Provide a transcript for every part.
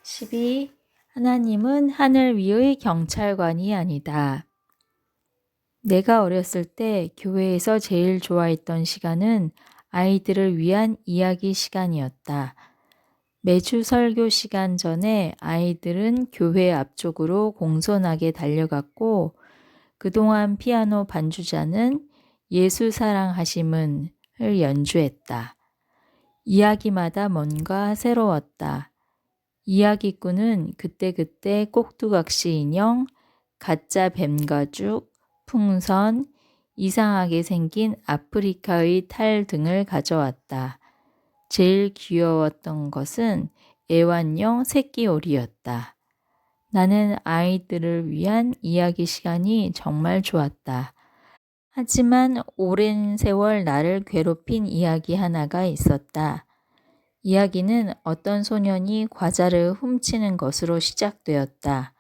12. 하나님은 하늘 위의 경찰관이 아니다. 내가 어렸을 때 교회에서 제일 좋아했던 시간은 아이들을 위한 이야기 시간이었다. 매주 설교 시간 전에 아이들은 교회 앞쪽으로 공손하게 달려갔고 그동안 피아노 반주자는 예수 사랑하심은을 연주했다. 이야기마다 뭔가 새로웠다. 이야기꾼은 그때그때 꼭두각시 인형, 가짜 뱀가죽, 풍선, 이상하게 생긴 아프리카의 탈 등을 가져왔다. 제일 귀여웠던 것은 애완용 새끼오리였다. 나는 아이들을 위한 이야기 시간이 정말 좋았다. 하지만 오랜 세월 나를 괴롭힌 이야기 하나가 있었다. 이야기는 어떤 소년이 과자를 훔치는 것으로 시작되었다.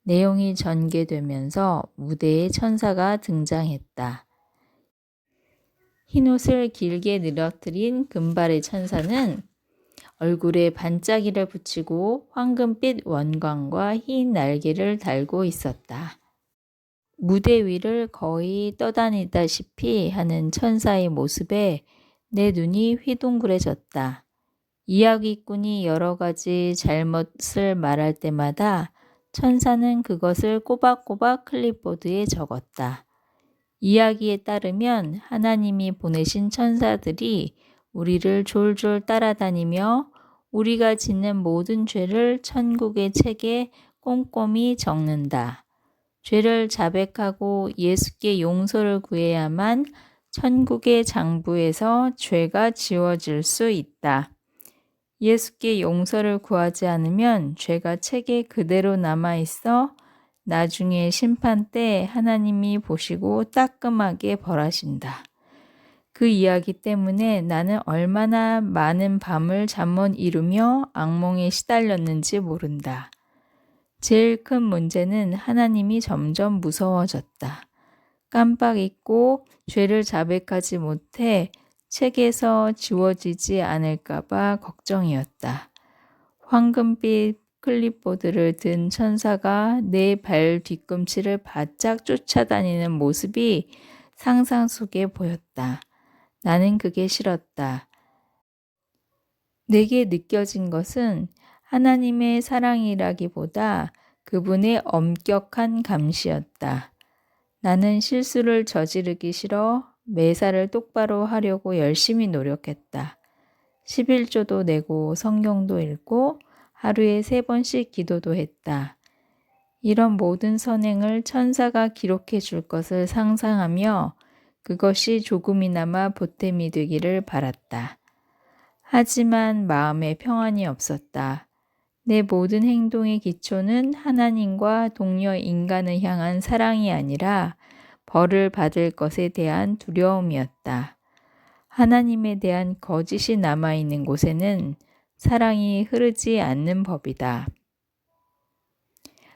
내용이 전개되면서 무대에 천사가 등장했다. 흰옷을 길게 늘어뜨린 금발의 천사는 얼굴에 반짝이를 붙이고 황금빛 원광과 흰 날개를 달고 있었다. 무대 위를 거의 떠다니다시피 하는 천사의 모습에 내 눈이 휘둥그레졌다. 이야기꾼이 여러 가지 잘못을 말할 때마다 천사는 그것을 꼬박꼬박 클립보드에 적었다. 이야기에 따르면 하나님이 보내신 천사들이 우리를 졸졸 따라다니며 우리가 짓는 모든 죄를 천국의 책에 꼼꼼히 적는다. 죄를 자백하고 예수께 용서를 구해야만 천국의 장부에서 죄가 지워질 수 있다. 예수께 용서를 구하지 않으면 죄가 책에 그대로 남아있어 나중에 심판 때 하나님이 보시고 따끔하게 벌하신다. 그 이야기 때문에 나는 얼마나 많은 밤을 잠 못 이루며 악몽에 시달렸는지 모른다. 제일 큰 문제는 하나님이 점점 무서워졌다. 깜빡 잊고 죄를 자백하지 못해 책에서 지워지지 않을까봐 걱정이었다. 황금빛 클립보드를 든 천사가 내 발 뒤꿈치를 바짝 쫓아다니는 모습이 상상 속에 보였다. 나는 그게 싫었다. 내게 느껴진 것은 하나님의 사랑이라기보다 그분의 엄격한 감시였다. 나는 실수를 저지르기 싫어 매사를 똑바로 하려고 열심히 노력했다. 11조도 내고 성경도 읽고 하루에 3번씩 기도도 했다. 이런 모든 선행을 천사가 기록해 줄 것을 상상하며 그것이 조금이나마 보탬이 되기를 바랐다. 하지만 마음에 평안이 없었다. 내 모든 행동의 기초는 하나님과 동료 인간을 향한 사랑이 아니라 벌을 받을 것에 대한 두려움이었다. 하나님에 대한 거짓이 남아있는 곳에는 사랑이 흐르지 않는 법이다.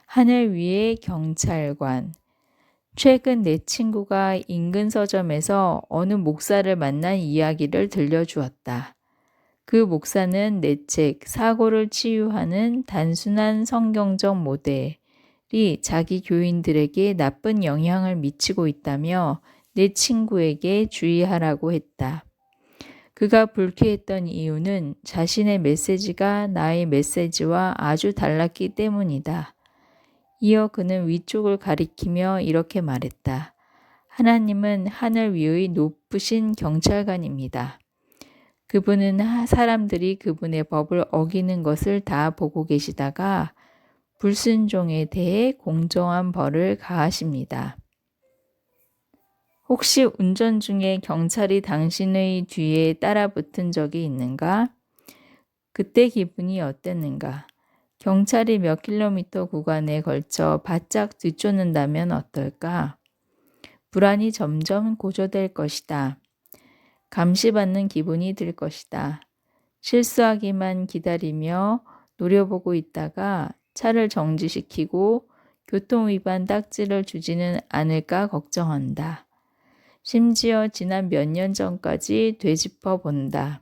하늘 위의 경찰관. 최근 내 친구가 인근 서점에서 어느 목사를 만난 이야기를 들려주었다. 그 목사는 내 책 사고를 치유하는 단순한 성경적 모델이 자기 교인들에게 나쁜 영향을 미치고 있다며 내 친구에게 주의하라고 했다. 그가 불쾌했던 이유는 자신의 메시지가 나의 메시지와 아주 달랐기 때문이다. 이어 그는 위쪽을 가리키며 이렇게 말했다. 하나님은 하늘 위의 높으신 경찰관입니다. 그분은 사람들이 그분의 법을 어기는 것을 다 보고 계시다가 불순종에 대해 공정한 벌을 가하십니다. 혹시 운전 중에 경찰이 당신의 뒤에 따라붙은 적이 있는가? 그때 기분이 어땠는가? 경찰이 몇 킬로미터 구간에 걸쳐 바짝 뒤쫓는다면 어떨까? 불안이 점점 고조될 것이다. 감시받는 기분이 들 것이다. 실수하기만 기다리며 노려보고 있다가 차를 정지시키고 교통위반 딱지를 주지는 않을까 걱정한다. 심지어 지난 몇 년 전까지 되짚어 본다.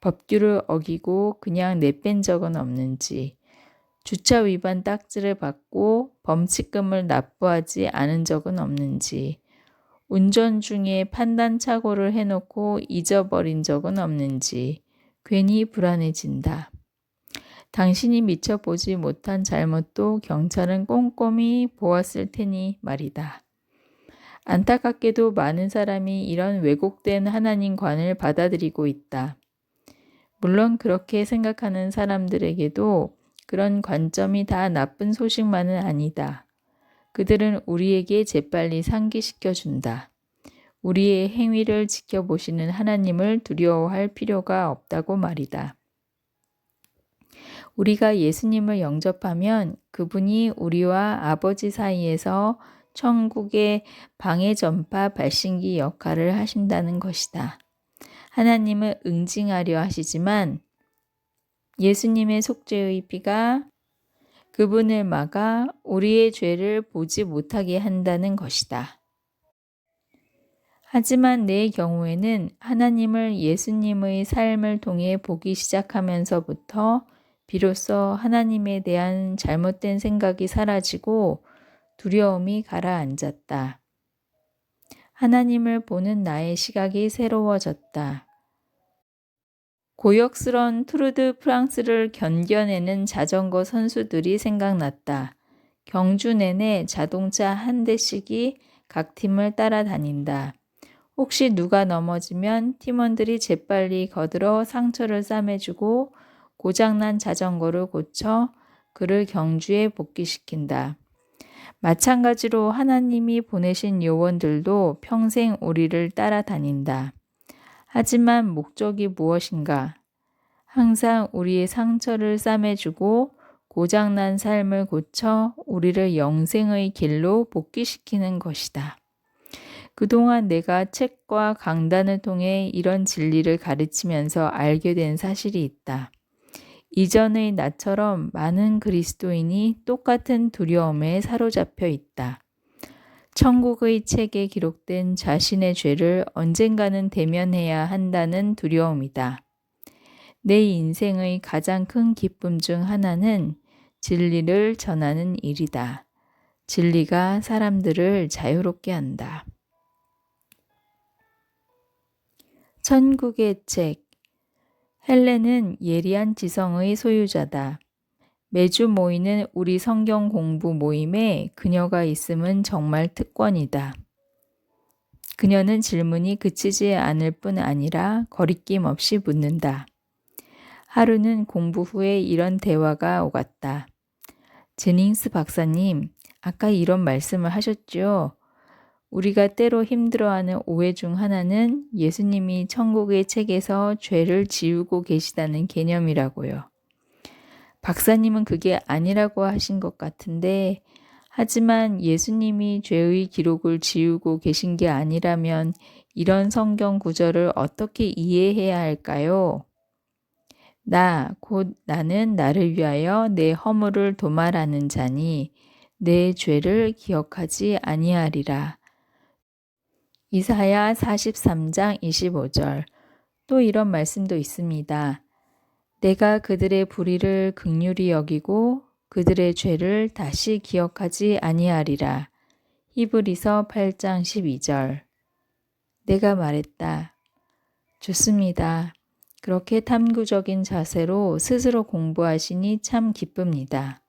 법규를 어기고 그냥 내뺀 적은 없는지, 주차 위반 딱지를 받고 범칙금을 납부하지 않은 적은 없는지, 운전 중에 판단착오를 해놓고 잊어버린 적은 없는지 괜히 불안해진다. 당신이 미처 보지 못한 잘못도 경찰은 꼼꼼히 보았을 테니 말이다. 안타깝게도 많은 사람이 이런 왜곡된 하나님관을 받아들이고 있다. 물론 그렇게 생각하는 사람들에게도 그런 관점이 다 나쁜 소식만은 아니다. 그들은 우리에게 재빨리 상기시켜준다. 우리의 행위를 지켜보시는 하나님을 두려워할 필요가 없다고 말이다. 우리가 예수님을 영접하면 그분이 우리와 아버지 사이에서 천국의 방해 전파 발신기 역할을 하신다는 것이다. 하나님은 응징하려 하시지만 예수님의 속죄의 피가 그분을 막아 우리의 죄를 보지 못하게 한다는 것이다. 하지만 내 경우에는 하나님을 예수님의 삶을 통해 보기 시작하면서부터 비로소 하나님에 대한 잘못된 생각이 사라지고 두려움이 가라앉았다. 하나님을 보는 나의 시각이 새로워졌다. 고역스러운 투르드 프랑스를 견뎌내는 자전거 선수들이 생각났다. 경주 내내 자동차 한 대씩이 각 팀을 따라다닌다. 혹시 누가 넘어지면 팀원들이 재빨리 거들어 상처를 싸매주고 고장난 자전거를 고쳐 그를 경주에 복귀시킨다. 마찬가지로 하나님이 보내신 요원들도 평생 우리를 따라다닌다. 하지만 목적이 무엇인가? 항상 우리의 상처를 싸매주고 고장난 삶을 고쳐 우리를 영생의 길로 복귀시키는 것이다. 그동안 내가 책과 강단을 통해 이런 진리를 가르치면서 알게 된 사실이 있다. 이전의 나처럼 많은 그리스도인이 똑같은 두려움에 사로잡혀 있다. 천국의 책에 기록된 자신의 죄를 언젠가는 대면해야 한다는 두려움이다. 내 인생의 가장 큰 기쁨 중 하나는 진리를 전하는 일이다. 진리가 사람들을 자유롭게 한다. 천국의 책. 헬렌은 예리한 지성의 소유자다. 매주 모이는 우리 성경 공부 모임에 그녀가 있음은 정말 특권이다. 그녀는 질문이 그치지 않을 뿐 아니라 거리낌 없이 묻는다. 하루는 공부 후에 이런 대화가 오갔다. 제닝스 박사님, 아까 이런 말씀을 하셨죠? 우리가 때로 힘들어하는 오해 중 하나는 예수님이 천국의 책에서 죄를 지우고 계시다는 개념이라고요. 박사님은 그게 아니라고 하신 것 같은데, 하지만 예수님이 죄의 기록을 지우고 계신 게 아니라면 이런 성경 구절을 어떻게 이해해야 할까요? 곧 나는 나를 위하여 내 허물을 도말하는 자니 내 죄를 기억하지 아니하리라. 이사야 43장 25절. 또 이런 말씀도 있습니다. 내가 그들의 불의를 긍휼히 여기고 그들의 죄를 다시 기억하지 아니하리라. 히브리서 8장 12절. 내가 말했다. 좋습니다. 그렇게 탐구적인 자세로 스스로 공부하시니 참 기쁩니다.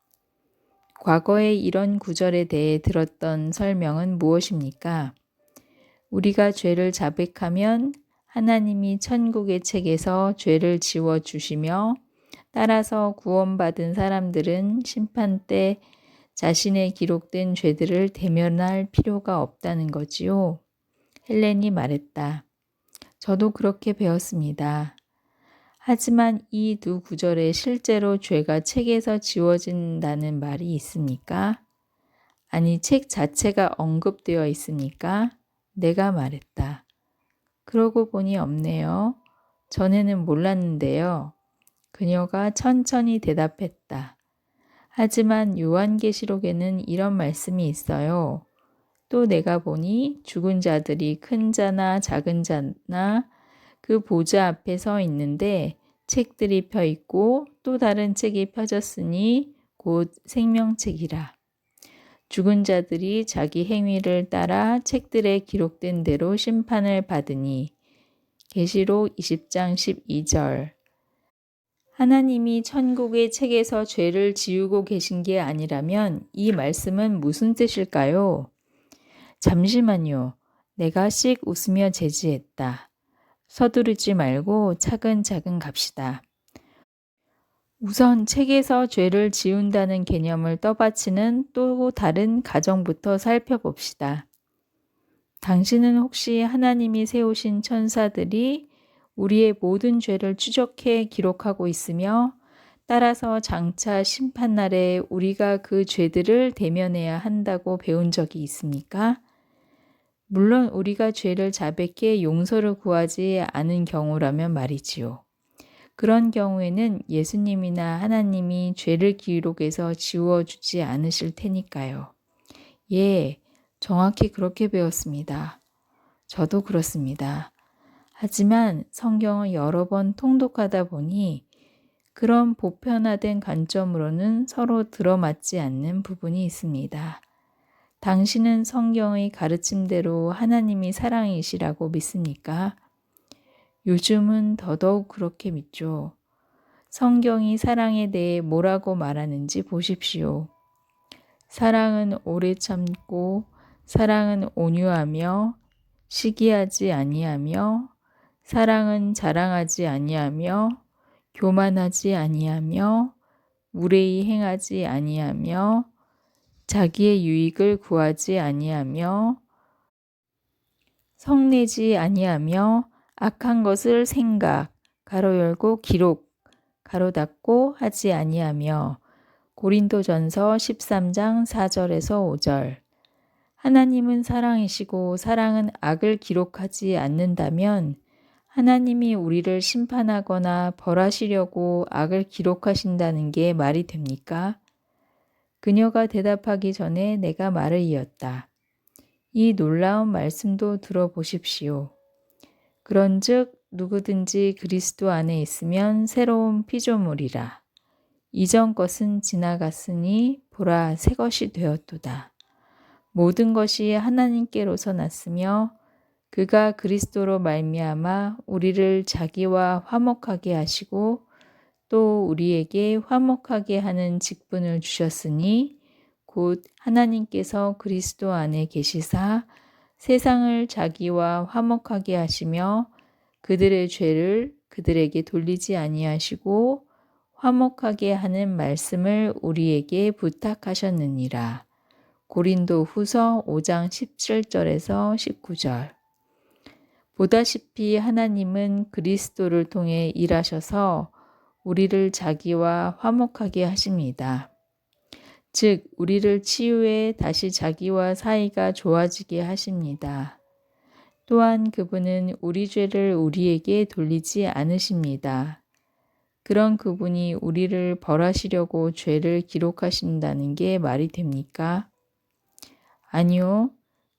과거에 이런 구절에 대해 들었던 설명은 무엇입니까? 우리가 죄를 자백하면 하나님이 천국의 책에서 죄를 지워주시며 따라서 구원받은 사람들은 심판 때 자신의 기록된 죄들을 대면할 필요가 없다는 거지요. 헬렌이 말했다. 저도 그렇게 배웠습니다. 하지만 이 두 구절에 실제로 죄가 책에서 지워진다는 말이 있습니까? 아니, 책 자체가 언급되어 있습니까? 내가 말했다. 그러고 보니 없네요. 전에는 몰랐는데요. 그녀가 천천히 대답했다. 하지만 요한계시록에는 이런 말씀이 있어요. 또 내가 보니 죽은 자들이 큰 자나 작은 자나 그 보좌 앞에 서 있는데 책들이 펴 있고 또 다른 책이 펴졌으니 곧 생명책이라. 죽은 자들이 자기 행위를 따라 책들에 기록된 대로 심판을 받으니. 계시록 20장 12절. 하나님이 천국의 책에서 죄를 지우고 계신 게 아니라면 이 말씀은 무슨 뜻일까요? 잠시만요. 내가 씩 웃으며 제지했다. 서두르지 말고 차근차근 갑시다. 우선 책에서 죄를 지운다는 개념을 떠받치는 또 다른 가정부터 살펴봅시다. 당신은 혹시 하나님이 세우신 천사들이 우리의 모든 죄를 추적해 기록하고 있으며 따라서 장차 심판날에 우리가 그 죄들을 대면해야 한다고 배운 적이 있습니까? 물론 우리가 죄를 자백해 용서를 구하지 않은 경우라면 말이지요. 그런 경우에는 예수님이나 하나님이 죄를 기록해서 지워주지 않으실 테니까요. 예, 정확히 그렇게 배웠습니다. 저도 그렇습니다. 하지만 성경을 여러 번 통독하다 보니 그런 보편화된 관점으로는 서로 들어맞지 않는 부분이 있습니다. 당신은 성경의 가르침대로 하나님이 사랑이시라고 믿습니까? 요즘은 더더욱 그렇게 믿죠. 성경이 사랑에 대해 뭐라고 말하는지 보십시오. 사랑은 오래 참고, 사랑은 온유하며, 시기하지 아니하며, 사랑은 자랑하지 아니하며, 교만하지 아니하며, 무례히 행하지 아니하며, 자기의 유익을 구하지 아니하며, 성내지 아니하며, 악한 것을 생각, 가로 열고 기록, 가로 닫고 하지 아니하며. 고린도전서 13장 4절에서 5절. 하나님은 사랑이시고 사랑은 악을 기록하지 않는다면 하나님이 우리를 심판하거나 벌하시려고 악을 기록하신다는 게 말이 됩니까? 그녀가 대답하기 전에 내가 말을 이었다. 이 놀라운 말씀도 들어보십시오. 그런즉 누구든지 그리스도 안에 있으면 새로운 피조물이라. 이전 것은 지나갔으니 보라 새 것이 되었도다. 모든 것이 하나님께로서 났으며 그가 그리스도로 말미암아 우리를 자기와 화목하게 하시고 또 우리에게 화목하게 하는 직분을 주셨으니 곧 하나님께서 그리스도 안에 계시사 세상을 자기와 화목하게 하시며 그들의 죄를 그들에게 돌리지 아니하시고 화목하게 하는 말씀을 우리에게 부탁하셨느니라. 고린도 후서 5장 17절에서 19절. 보다시피 하나님은 그리스도를 통해 일하셔서 우리를 자기와 화목하게 하십니다. 즉 우리를 치유해 다시 자기와 사이가 좋아지게 하십니다. 또한 그분은 우리 죄를 우리에게 돌리지 않으십니다. 그런 그분이 우리를 벌하시려고 죄를 기록하신다는 게 말이 됩니까? 아니요.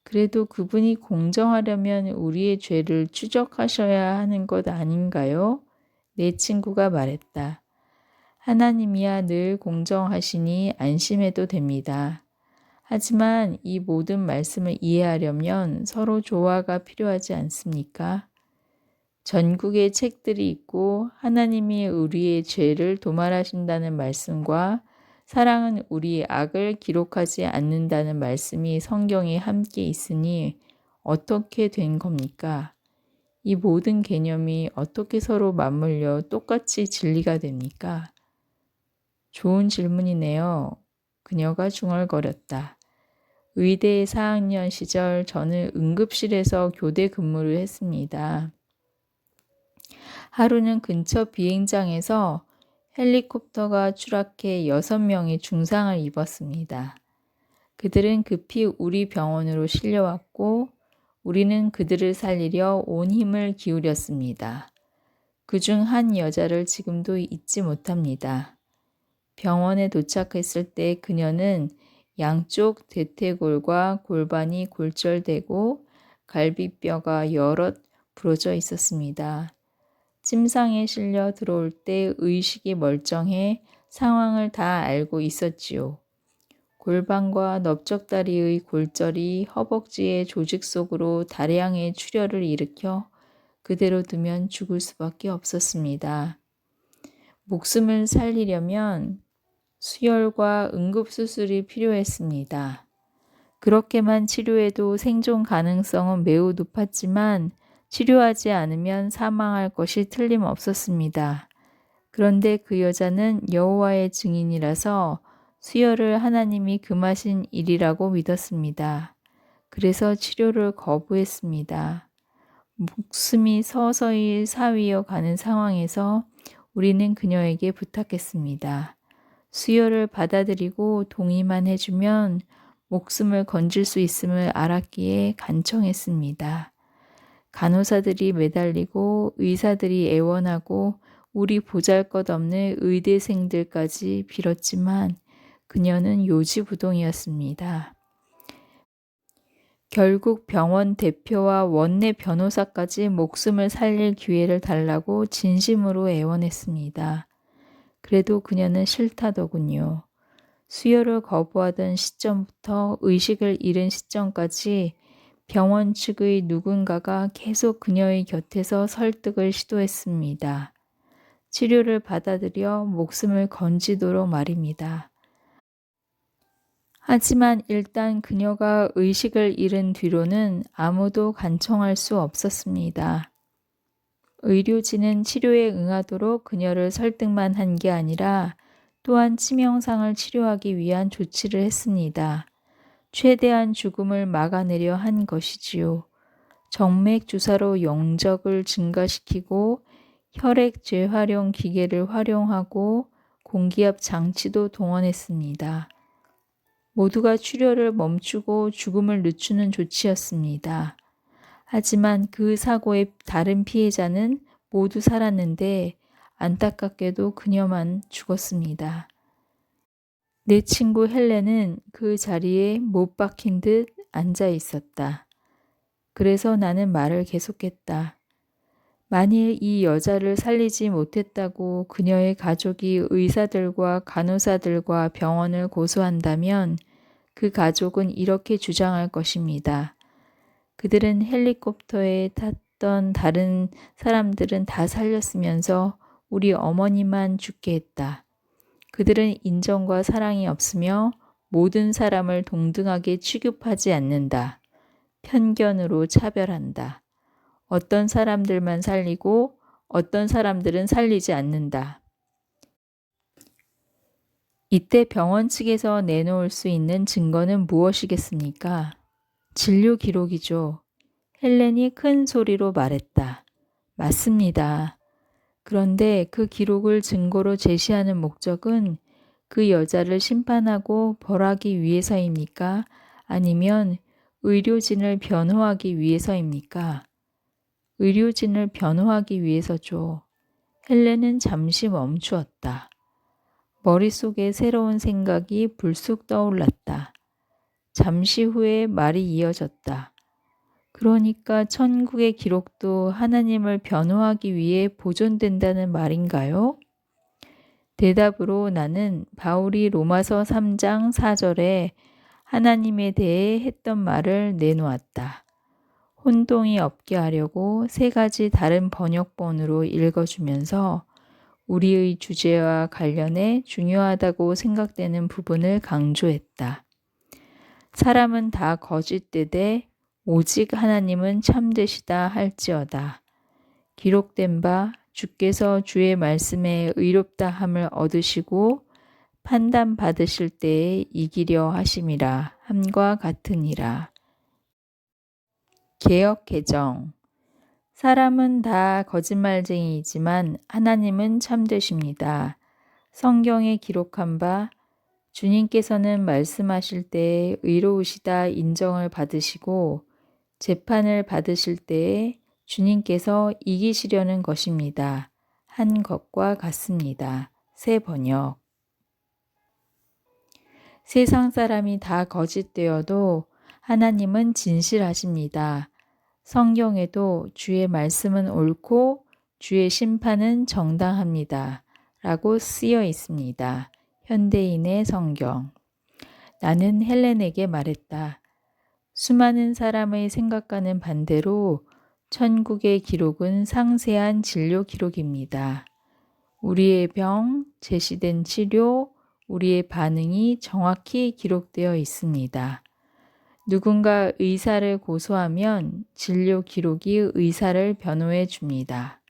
그래도 그분이 공정하려면 우리의 죄를 추적하셔야 하는 것 아닌가요? 내 친구가 말했다. 하나님이야 늘 공정하시니 안심해도 됩니다. 하지만 이 모든 말씀을 이해하려면 서로 조화가 필요하지 않습니까? 전국에 책들이 있고 하나님이 우리의 죄를 도말하신다는 말씀과 사랑은 우리 악을 기록하지 않는다는 말씀이 성경에 함께 있으니 어떻게 된 겁니까? 이 모든 개념이 어떻게 서로 맞물려 똑같이 진리가 됩니까? 좋은 질문이네요. 그녀가 중얼거렸다. 의대 4학년 시절 저는 응급실에서 교대 근무를 했습니다. 하루는 근처 비행장에서 헬리콥터가 추락해 6명이 중상을 입었습니다. 그들은 급히 우리 병원으로 실려왔고 우리는 그들을 살리려 온 힘을 기울였습니다. 그중 한 여자를 지금도 잊지 못합니다. 병원에 도착했을 때 그녀는 양쪽 대퇴골과 골반이 골절되고 갈비뼈가 여럿 부러져 있었습니다. 침상에 실려 들어올 때 의식이 멀쩡해 상황을 다 알고 있었지요. 골반과 넓적다리의 골절이 허벅지의 조직 속으로 다량의 출혈을 일으켜 그대로 두면 죽을 수밖에 없었습니다. 목숨을 살리려면 수혈과 응급수술이 필요했습니다. 그렇게만 치료해도 생존 가능성은 매우 높았지만 치료하지 않으면 사망할 것이 틀림없었습니다. 그런데 그 여자는 여호와의 증인이라서 수혈을 하나님이 금하신 일이라고 믿었습니다. 그래서 치료를 거부했습니다. 목숨이 서서히 사위어 가는 상황에서 우리는 그녀에게 부탁했습니다. 수혈을 받아들이고 동의만 해주면 목숨을 건질 수 있음을 알았기에 간청했습니다. 간호사들이 매달리고 의사들이 애원하고 우리 보잘것없는 의대생들까지 빌었지만 그녀는 요지부동이었습니다. 결국 병원 대표와 원내 변호사까지 목숨을 살릴 기회를 달라고 진심으로 애원했습니다. 그래도 그녀는 싫다더군요. 수혈을 거부하던 시점부터 의식을 잃은 시점까지 병원 측의 누군가가 계속 그녀의 곁에서 설득을 시도했습니다. 치료를 받아들여 목숨을 건지도록 말입니다. 하지만 일단 그녀가 의식을 잃은 뒤로는 아무도 간청할 수 없었습니다. 의료진은 치료에 응하도록 그녀를 설득만 한 게 아니라 또한 치명상을 치료하기 위한 조치를 했습니다. 최대한 죽음을 막아내려 한 것이지요. 정맥 주사로 영적을 증가시키고 혈액 재활용 기계를 활용하고 공기압 장치도 동원했습니다. 모두가 출혈을 멈추고 죽음을 늦추는 조치였습니다. 하지만 그 사고의 다른 피해자는 모두 살았는데 안타깝게도 그녀만 죽었습니다. 내 친구 헬렌은 그 자리에 못 박힌 듯 앉아 있었다. 그래서 나는 말을 계속했다. 만일 이 여자를 살리지 못했다고 그녀의 가족이 의사들과 간호사들과 병원을 고소한다면 그 가족은 이렇게 주장할 것입니다. 그들은 헬리콥터에 탔던 다른 사람들은 다 살렸으면서 우리 어머니만 죽게 했다. 그들은 인정과 사랑이 없으며 모든 사람을 동등하게 취급하지 않는다. 편견으로 차별한다. 어떤 사람들만 살리고 어떤 사람들은 살리지 않는다. 이때 병원 측에서 내놓을 수 있는 증거는 무엇이겠습니까? 진료 기록이죠. 헬렌이 큰 소리로 말했다. 맞습니다. 그런데 그 기록을 증거로 제시하는 목적은 그 여자를 심판하고 벌하기 위해서입니까? 아니면 의료진을 변호하기 위해서입니까? 의료진을 변호하기 위해서죠. 헬렌은 잠시 멈추었다. 머릿속에 새로운 생각이 불쑥 떠올랐다. 잠시 후에 말이 이어졌다. 그러니까 천국의 기록도 하나님을 변호하기 위해 보존된다는 말인가요? 대답으로 나는 바울이 로마서 3장 4절에 하나님에 대해 했던 말을 내놓았다. 혼동이 없게 하려고 3가지 다른 번역본으로 읽어주면서 우리의 주제와 관련해 중요하다고 생각되는 부분을 강조했다. 사람은 다 거짓되되 오직 하나님은 참되시다 할지어다. 기록된 바 주께서 주의 말씀에 의롭다 함을 얻으시고 판단 받으실 때에 이기려 하심이라 함과 같으니라. 개역 개정. 사람은 다 거짓말쟁이이지만 하나님은 참되십니다. 성경에 기록한 바 주님께서는 말씀하실 때에 의로우시다 인정을 받으시고 재판을 받으실 때에 주님께서 이기시려는 것입니다. 한 것과 같습니다. 새 번역. 세상 사람이 다 거짓되어도 하나님은 진실하십니다. 성경에도 주의 말씀은 옳고 주의 심판은 정당합니다. 라고 쓰여 있습니다. 현대인의 성경. 나는 헬렌에게 말했다. 수많은 사람의 생각과는 반대로 천국의 기록은 상세한 진료 기록입니다. 우리의 병, 제시된 치료, 우리의 반응이 정확히 기록되어 있습니다. 누군가 의사를 고소하면 진료 기록이 의사를 변호해 줍니다.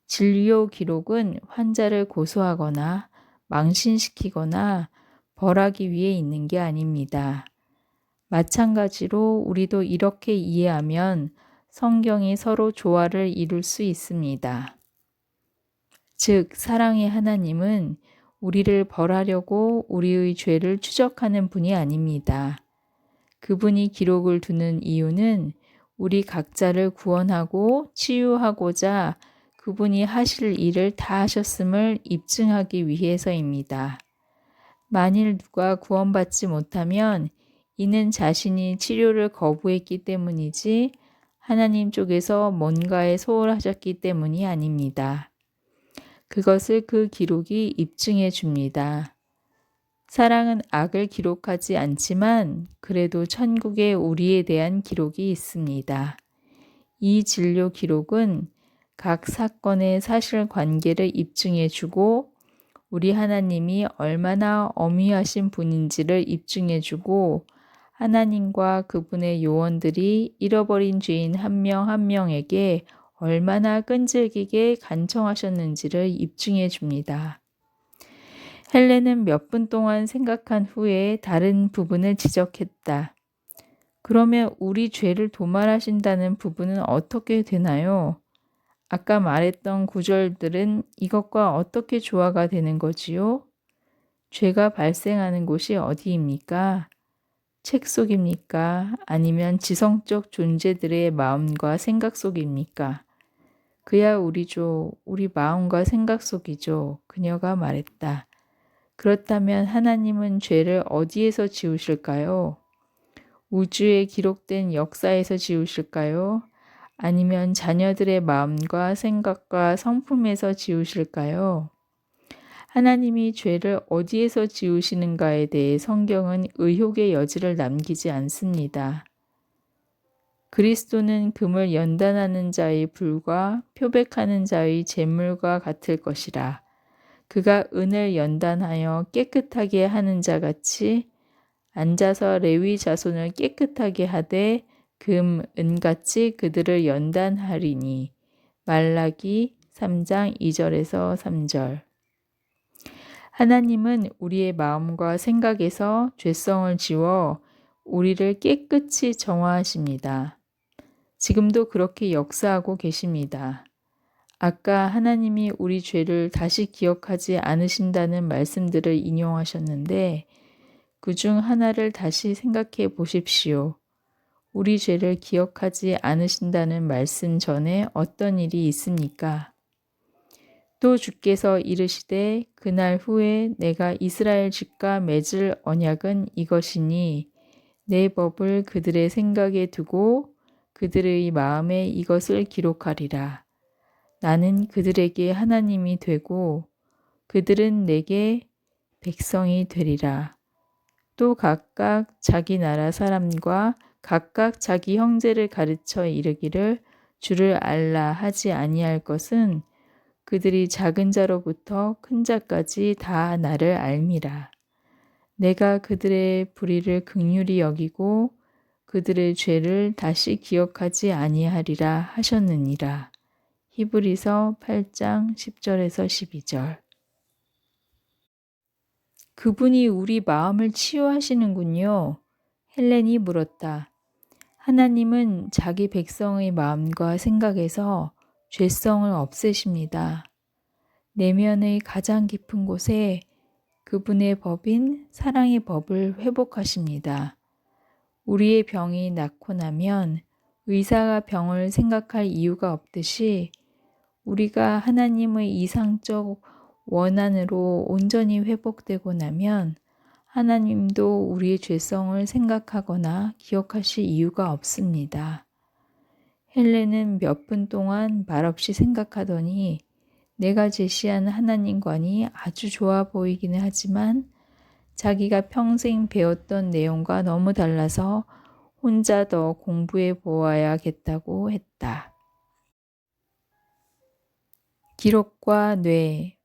진료 기록은 환자를 고소하거나 망신시키거나 벌하기 위해 있는 게 아닙니다. 마찬가지로 우리도 이렇게 이해하면 성경이 서로 조화를 이룰 수 있습니다. 즉, 사랑의 하나님은 우리를 벌하려고 우리의 죄를 추적하는 분이 아닙니다. 그분이 기록을 두는 이유는 우리 각자를 구원하고 치유하고자 그분이 하실 일을 다 하셨음을 입증하기 위해서입니다. 만일 누가 구원받지 못하면 이는 자신이 치료를 거부했기 때문이지 하나님 쪽에서 뭔가에 소홀하셨기 때문이 아닙니다. 그것을 그 기록이 입증해 줍니다. 사랑은 악을 기록하지 않지만 그래도 천국에 우리에 대한 기록이 있습니다. 이 진료 기록은 각 사건의 사실관계를 입증해 주고 우리 하나님이 얼마나 엄위하신 분인지를 입증해 주고 하나님과 그분의 요원들이 잃어버린 죄인 한 명 한 명에게 얼마나 끈질기게 간청하셨는지를 입증해 줍니다. 헬렌은 몇 분 동안 생각한 후에 다른 부분을 지적했다. 그러면 우리 죄를 도말하신다는 부분은 어떻게 되나요? 아까 말했던 구절들은 이것과 어떻게 조화가 되는 거지요? 죄가 발생하는 곳이 어디입니까? 책 속입니까? 아니면 지성적 존재들의 마음과 생각 속입니까? 그야 우리죠. 우리 마음과 생각 속이죠. 그녀가 말했다. 그렇다면 하나님은 죄를 어디에서 지우실까요? 우주에 기록된 역사에서 지우실까요? 아니면 자녀들의 마음과 생각과 성품에서 지우실까요? 하나님이 죄를 어디에서 지우시는가에 대해 성경은 의혹의 여지를 남기지 않습니다. 그리스도는 금을 연단하는 자의 불과 표백하는 자의 재물과 같을 것이라. 그가 은을 연단하여 깨끗하게 하는 자 같이 앉아서 레위 자손을 깨끗하게 하되 금, 은같이 그들을 연단하리니. 말라기 3장 2절에서 3절. 하나님은 우리의 마음과 생각에서 죄성을 지워 우리를 깨끗이 정화하십니다. 지금도 그렇게 역사하고 계십니다. 아까 하나님이 우리 죄를 다시 기억하지 않으신다는 말씀들을 인용하셨는데 그중 하나를 다시 생각해 보십시오. 우리 죄를 기억하지 않으신다는 말씀 전에 어떤 일이 있습니까? 또 주께서 이르시되 그날 후에 내가 이스라엘 집과 맺을 언약은 이것이니 내 법을 그들의 생각에 두고 그들의 마음에 이것을 기록하리라. 나는 그들에게 하나님이 되고 그들은 내게 백성이 되리라. 또 각각 자기 나라 사람과 각각 자기 형제를 가르쳐 이르기를 주를 알라 하지 아니할 것은 그들이 작은 자로부터 큰 자까지 다 나를 알미라. 내가 그들의 불의를 긍휼히 여기고 그들의 죄를 다시 기억하지 아니하리라 하셨느니라. 히브리서 8장 10절에서 12절. 그분이 우리 마음을 치유하시는군요. 헬렌이 물었다. 하나님은 자기 백성의 마음과 생각에서 죄성을 없애십니다. 내면의 가장 깊은 곳에 그분의 법인 사랑의 법을 회복하십니다. 우리의 병이 낫고 나면 의사가 병을 생각할 이유가 없듯이 우리가 하나님의 이상적 원한으로 온전히 회복되고 나면 하나님도 우리의 죄성을 생각하거나 기억하실 이유가 없습니다. 헬렌은 몇 분 동안 말없이 생각하더니 내가 제시한 하나님관이 아주 좋아 보이기는 하지만 자기가 평생 배웠던 내용과 너무 달라서 혼자 더 공부해 보아야겠다고 했다. 기록과 뇌.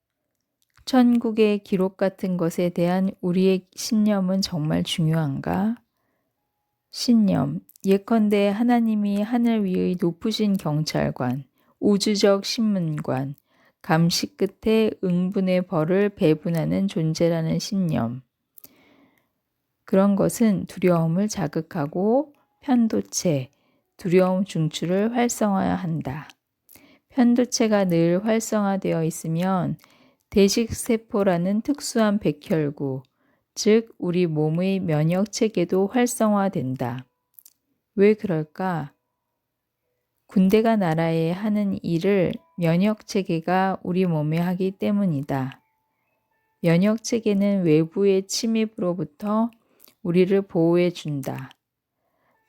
천국의 기록 같은 것에 대한 우리의 신념은 정말 중요한가? 신념. 예컨대 하나님이 하늘 위의 높으신 경찰관, 우주적 신문관, 감시 끝에 응분의 벌을 배분하는 존재라는 신념. 그런 것은 두려움을 자극하고 편도체, 두려움 중추를 활성화한다. 편도체가 늘 활성화되어 있으면 대식세포라는 특수한 백혈구, 즉 우리 몸의 면역체계도 활성화된다. 왜 그럴까? 군대가 나라에 하는 일을 면역체계가 우리 몸에 하기 때문이다. 면역체계는 외부의 침입으로부터 우리를 보호해 준다.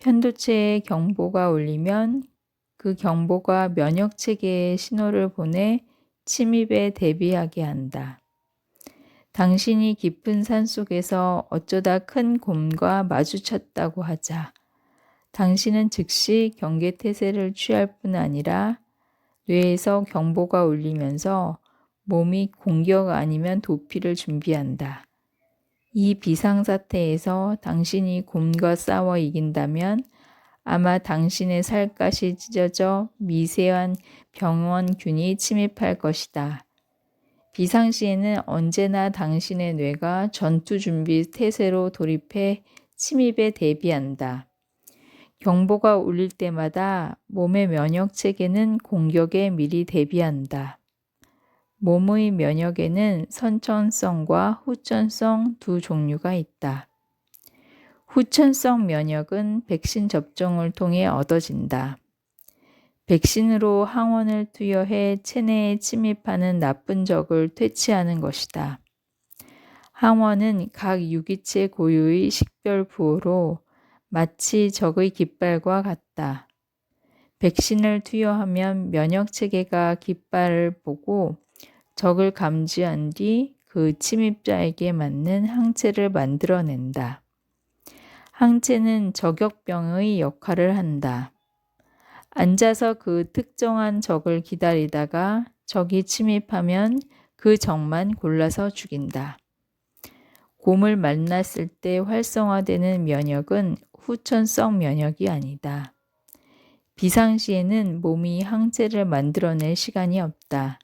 편도체에 경보가 울리면 그 경보가 면역체계에 신호를 보내 침입에 대비하게 한다. 당신이 깊은 산속에서 어쩌다 큰 곰과 마주쳤다고 하자. 당신은 즉시 경계태세를 취할 뿐 아니라 뇌에서 경보가 울리면서 몸이 공격 아니면 도피를 준비한다. 이 비상사태에서 당신이 곰과 싸워 이긴다면 아마 당신의 살갗이 찢어져 미세한 병원균이 침입할 것이다. 비상시에는 언제나 당신의 뇌가 전투준비 태세로 돌입해 침입에 대비한다. 경보가 울릴 때마다 몸의 면역체계는 공격에 미리 대비한다. 몸의 면역에는 선천성과 후천성 두 종류가 있다. 후천성 면역은 백신 접종을 통해 얻어진다. 백신으로 항원을 투여해 체내에 침입하는 나쁜 적을 퇴치하는 것이다. 항원은 각 유기체 고유의 식별부호로 마치 적의 깃발과 같다. 백신을 투여하면 면역체계가 깃발을 보고 적을 감지한 뒤 그 침입자에게 맞는 항체를 만들어낸다. 항체는 저격병의 역할을 한다. 앉아서 그 특정한 적을 기다리다가 적이 침입하면 그 적만 골라서 죽인다. 곰을 만났을 때 활성화되는 면역은 후천성 면역이 아니다. 비상시에는 몸이 항체를 만들어낼 시간이 없다.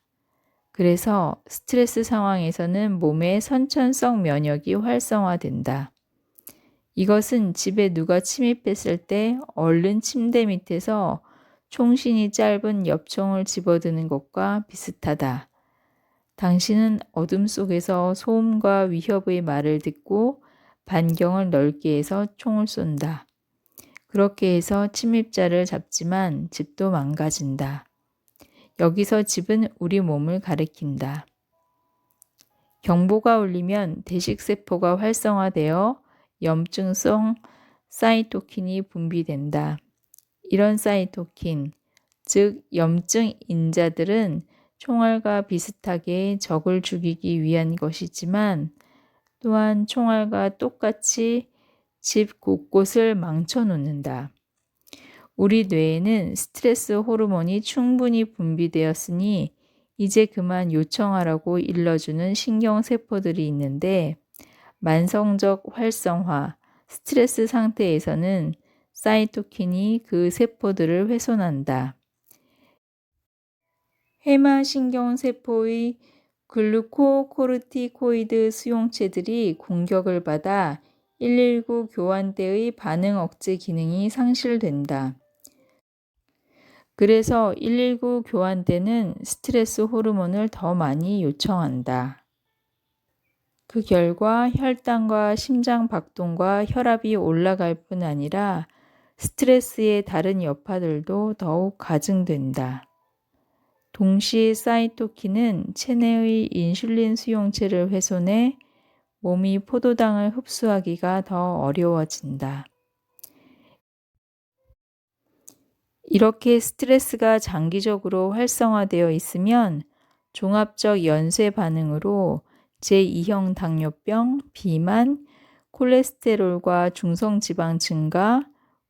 그래서 스트레스 상황에서는 몸의 선천성 면역이 활성화된다. 이것은 집에 누가 침입했을 때 얼른 침대 밑에서 총신이 짧은 엽총을 집어드는 것과 비슷하다. 당신은 어둠 속에서 소음과 위협의 말을 듣고 반경을 넓게 해서 총을 쏜다. 그렇게 해서 침입자를 잡지만 집도 망가진다. 여기서 집은 우리 몸을 가리킨다. 경보가 울리면 대식세포가 활성화되어 염증성 사이토킨이 분비된다. 이런 사이토킨, 즉 염증 인자들은 총알과 비슷하게 적을 죽이기 위한 것이지만 또한 총알과 똑같이 집 곳곳을 망쳐놓는다. 우리 뇌에는 스트레스 호르몬이 충분히 분비되었으니 이제 그만 요청하라고 일러주는 신경세포들이 있는데 만성적 활성화, 스트레스 상태에서는 사이토킨이 그 세포들을 훼손한다. 해마신경세포의 글루코코르티코이드 수용체들이 공격을 받아 119 교환대의 반응 억제 기능이 상실된다. 그래서 119 교환대는 스트레스 호르몬을 더 많이 요청한다. 그 결과 혈당과 심장 박동과 혈압이 올라갈 뿐 아니라 스트레스의 다른 여파들도 더욱 가중된다. 동시에 사이토킨은 체내의 인슐린 수용체를 훼손해 몸이 포도당을 흡수하기가 더 어려워진다. 이렇게 스트레스가 장기적으로 활성화되어 있으면 종합적 연쇄 반응으로 제2형 당뇨병, 비만, 콜레스테롤과 중성지방 증가,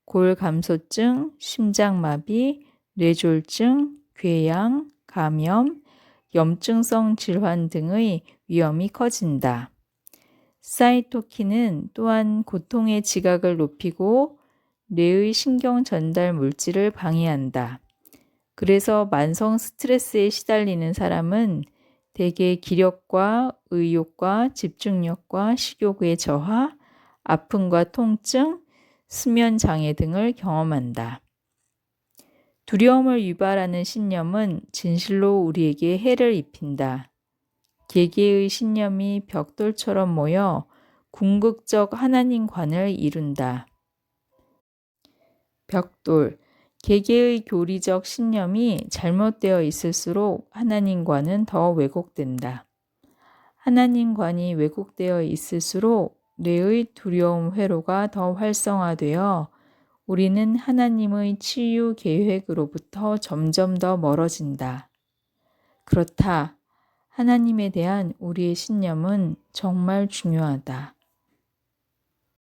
골감소증, 심장마비, 뇌졸중, 궤양, 감염, 염증성 질환 등의 위험이 커진다. 사이토킨은 또한 고통의 지각을 높이고 뇌의 신경 전달 물질을 방해한다. 그래서 만성 스트레스에 시달리는 사람은 대개 기력과 의욕과 집중력과 식욕의 저하, 아픔과 통증, 수면 장애 등을 경험한다. 두려움을 유발하는 신념은 진실로 우리에게 해를 입힌다. 개개의 신념이 벽돌처럼 모여 궁극적 하나님관을 이룬다. 벽돌, 개개의 교리적 신념이 잘못되어 있을수록 하나님과는 더 왜곡된다. 하나님관이 왜곡되어 있을수록 뇌의 두려움 회로가 더 활성화되어 우리는 하나님의 치유 계획으로부터 점점 더 멀어진다. 그렇다. 하나님에 대한 우리의 신념은 정말 중요하다.